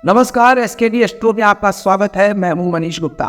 नमस्कार, SKD studio में आपका स्वागत है। मैं हूं मनीष गुप्ता।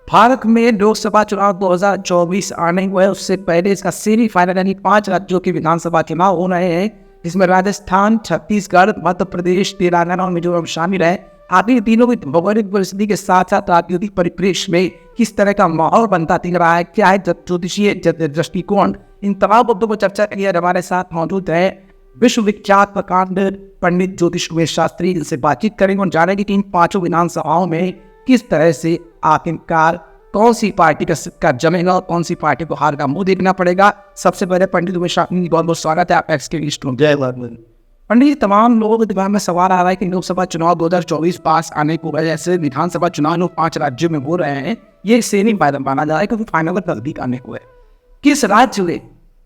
भारत में लोकसभा चुनाव 2024 आने को है। उससे पहले इसका सेमीफाइनल यानी 5 राज्यों के विधानसभा चुनाव हो रहे हैं, जिसमें राजस्थान, छत्तीसगढ़, मध्य प्रदेश, तेलंगाना और मिजोरम शामिल है। आखिर तीनों की भौगोलिक परिस्थिति के साथ साथ राजनीतिक परिप्रेक्ष्य में किस तरह का माहौल बनता दिख रहा है, क्या है ज्योतिषीय दृष्टिकोण, इन तमाम मुद्दों को चर्चा के लिए हमारे साथ मौजूद है विश्वविख्यात प्रकांड पंडित ज्योतिष कुमार शास्त्री। इनसे बातचीत करेंगे और जानेंगे कि इन 5 विधानसभाओं में किस तरह से आखिरकार कौन सी पार्टी का सिक्का जमेगा और कौन सी पार्टी को हार का मुंह देखना पड़ेगा। सबसे पहले पंडित कुमार शास्त्री, बहुत बहुत स्वागत है आपका एक्सके स्टूडियो। जय पंडित जी, तमाम लोगों के दिमाग में सवाल आ रहा है कि लोकसभा चुनाव 2024 पास आने को वजह से विधानसभा चुनाव 5 राज्यों में हो रहे हैं, ये सेमीफाइनल माना जा रहा है क्योंकि फाइनल पर नजदीक आने को है। किस राज्य में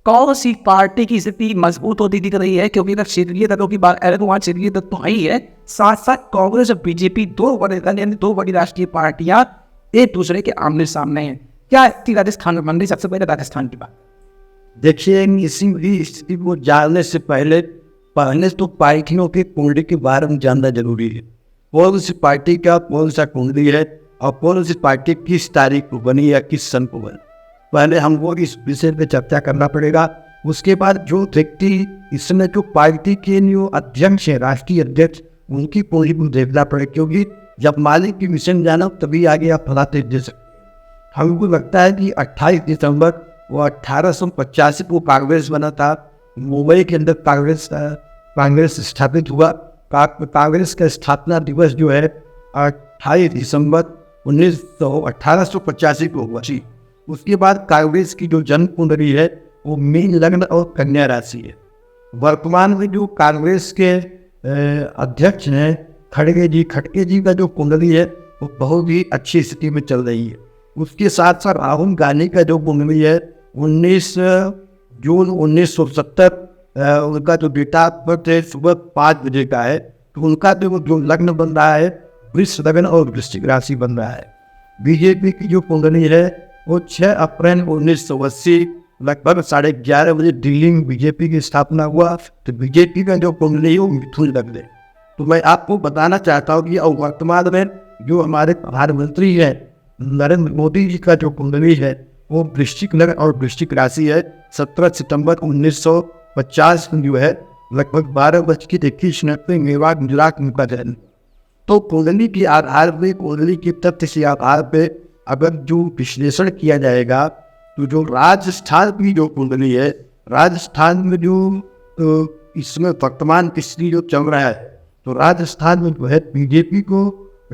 कौन सी पार्टी की स्थिति मजबूत होती दिख रही है? क्योंकि अगर क्षेत्रीय दलों की बात करें तो वहाँ क्षेत्रीय दल तो ही है, साथ साथ कांग्रेस और बीजेपी दो बड़े दल यानी 2 बड़ी राष्ट्रीय पार्टियां एक दूसरे के आमने सामने हैं। क्या स्थिति राजस्थान में बन रही? सबसे पहले राजस्थान की बात देखिए, इसी भी स्थिति को जानने से पहले तो पार्टियों के कुंडली के बारे में जानना जरूरी है। कौन सी पार्टी का कौन सा कुंडली है और कौन सी पार्टी किस तारीख को बनी या किस सन को बनी, पहले हमको इस विषय पे चर्चा करना पड़ेगा। उसके बाद जो व्यक्ति इसमें जो पार्टी के जो अध्यक्ष है, राष्ट्रीय अध्यक्ष, उनकी कुंडली को देखना पड़ेगा, क्योंकि जब मालिक की मिशन जाना तभी आगे आप फलाते दे सकते। हमको लगता है कि 28 दिसंबर वो 1885 को कांग्रेस बना था। मुंबई के अंदर कांग्रेस स्थापित हुआ। कांग्रेस का स्थापना दिवस जो है 28 दिसंबर 1885 को हुआ। उसके बाद कांग्रेस की जो जन्म कुंडली है वो मीन लग्न और कन्या राशि है। वर्तमान में जो कांग्रेस के अध्यक्ष हैं खड़गे जी का जो कुंडली है वो बहुत ही अच्छी स्थिति में चल रही है। उसके साथ साथ राहुल गांधी का जो कुंडली है 19 जून 1970 उनका जो डेटा बर्थ है सुबह 5 बजे का है, तो उनका जो लग्न बन रहा है वृष लग्न और वृश्चिक राशि बन रहा है। बीजेपी की जो कुंडली है वो 6 अप्रैल 1980 लगभग 11:30 बजे दिल्ली में बीजेपी की स्थापना हुआ। तो बीजेपी का जो कुंडली है वो मिथुन लग्न है। तो मैं आपको बताना चाहता हूँ कि वर्तमान में जो हमारे प्रधानमंत्री हैं नरेंद्र मोदी जी का जो कुंडली है वो वृश्चिक लग्न और वृश्चिक राशि है। 17 सितंबर 1950 में जो है लगभग 12:21 पे मेवाड़ गुजरात में उनका जन्म। तो कुंडली के आधार पे, कुंडली के तथ्य के आधार पे अगर जो विश्लेषण किया जाएगा तो जो राजस्थान की जो कुंडली है, राजस्थान में जो इसमें वर्तमान स्थिति जो चल रहा है, तो राजस्थान में जो है बीजेपी को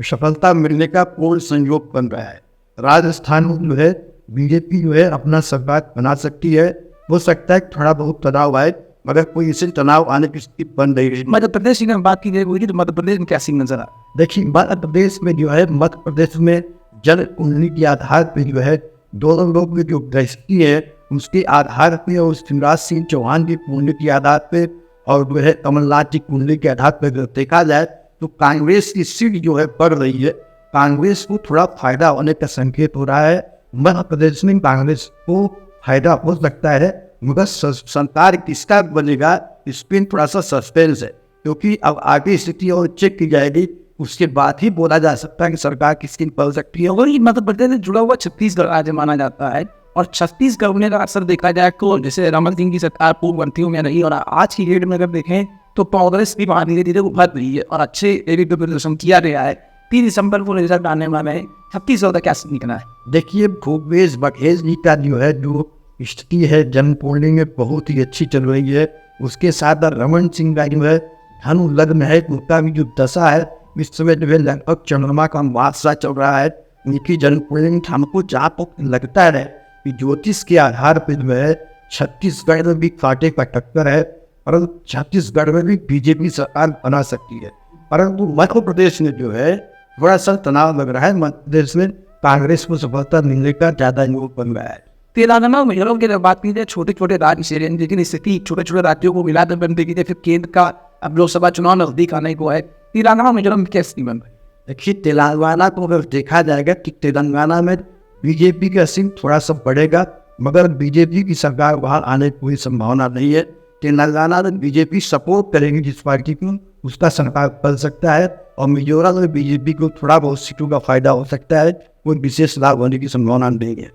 सफलता मिलने का पूर्ण संयोग बन रहा है। राजस्थान में जो है बीजेपी जो है अपना सरकार बना सकती है। हो सकता है थोड़ा बहुत तनाव आए, मगर कोई इसे तनाव आने की स्थिति बन रही है। मध्य प्रदेश की बात की जाएगी तो मध्य प्रदेश में क्या सीन नजर आ? देखिए, मध्य प्रदेश में जो है मध्य प्रदेश में जन कुंडली के आधार पे जो है दोनों लोग की जो दृष्टि है उसके आधार पे और शिवराज सिंह चौहान की कुंडली के आधार पे और जो है कमलनाथ की कुंडली के आधार पे अगर देखा जाए तो कांग्रेस की सीट जो है बढ़ रही है। कांग्रेस को थोड़ा फायदा होने का संकेत हो रहा है। मध्य प्रदेश में कांग्रेस को फायदा हो सकता है, मगर सरकार किसका बनेगा इस पर थोड़ा सा सस्पेंस है, क्योंकि अब आगे स्थिति और चेक की जाएगी, उसके बाद ही बोला जा सकता है कि सरकार किसकी बन सकती है। और ये मध्य प्रदेश से जुड़ा हुआ छत्तीसगढ़ राज्य माना जाता है, और छत्तीसगढ़ में अक्सर देखा जाए तो जैसे रमन सिंह की सरकार पूर्व मंत्रियों में नहीं, और आज की डेट में अगर देखें तो कांग्रेस भी वहाँ धीरे धीरे उभर रही है और अच्छे प्रदर्शन किया गया है। 3 दिसंबर को रिजल्ट आने वाला है। छत्तीसगढ़ का क्या निकला है? देखिए, भूपेश बघेल जी का जो है जो स्थिति है जन कुंडली में बहुत ही अच्छी चल रही है। उसके साथ रमन सिंह का जो है धनु लग्न है, उनका भी जो दशा है इस समय जो है लगभग चंद्रमा का मासा चल रहा है। उनकी जन कुंडली में हमको जहाँ तक लगता है कि ज्योतिष के आधार पर जो है छत्तीसगढ़ में भी कांटे का टक्कर है, परंतु छत्तीसगढ़ में भी बीजेपी सरकार बना सकती है। परंतु मध्य प्रदेश में जो है थोड़ा सा तनाव लग रहा है। मध्य प्रदेश में कांग्रेस को सफलता मिलने का ज़्यादा योग बन रहा है। तेलंगाना में की बात की जाए, छोटे छोटे राज्य से, लेकिन स्थिति छोटे छोटे राज्यों को मिलाकर बन देखी जाए, फिर केंद्र का अब लोकसभा चुनाव नजदीक आने को है। तेलंगाना मिजोरम में क्या स्थिति बन रही? देखिए, तेलंगाना को अगर देखा जाएगा कि तेलंगाना में बीजेपी का सीट थोड़ा सा बढ़ेगा, मगर बीजेपी की सरकार वहाँ आने की कोई संभावना नहीं है। तेलंगाना में बीजेपी सपोर्ट करेगी जिस पार्टी को, उसका सरकार बन सकता है। और मिजोरम में बीजेपी को थोड़ा बहुत सीटों का फायदा हो सकता है, कोई विशेष लाभ होने की संभावना नहीं है।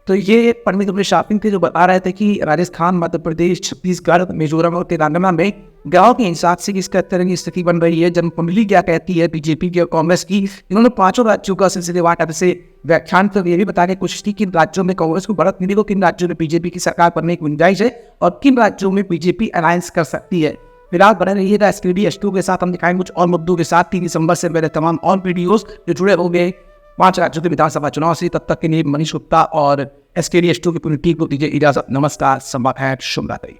तो ये पंडित अपने शॉपिंग थे जो बता रहे थे कि राजस्थान, मध्य प्रदेश, छत्तीसगढ़, मिजोरम और तेलंगाना में गांव के हिसाब से किस तरह की स्थिति बन रही है। जनकुंडली क्या कहती है बीजेपी की और कांग्रेस की। इन्होंने 5 राज्यों का सिलसिलेवार से व्याख्यान कर ये भी बताने की कोशिश की किन राज्यों में कांग्रेस को बढ़त मिलेगी, किन राज्यों में बीजेपी की सरकार बनने की गुंजाइश है और किन राज्यों में बीजेपी अलायंस कर सकती है। फिलहाल बने रहिएगा SKD H2 के साथ। हम दिखाएंगे कुछ और मुद्दों के साथ 3 दिसंबर से मेरे तमाम और वीडियोस जो जुड़े होंगे 5 राज्यों के विधानसभा चुनाव से। तब तक के लिए मनीष गुप्ता और SKD H2 की पूरी टीम को दीजिए इजाजत। नमस्कार, संवाद है, शुभ रात्रि।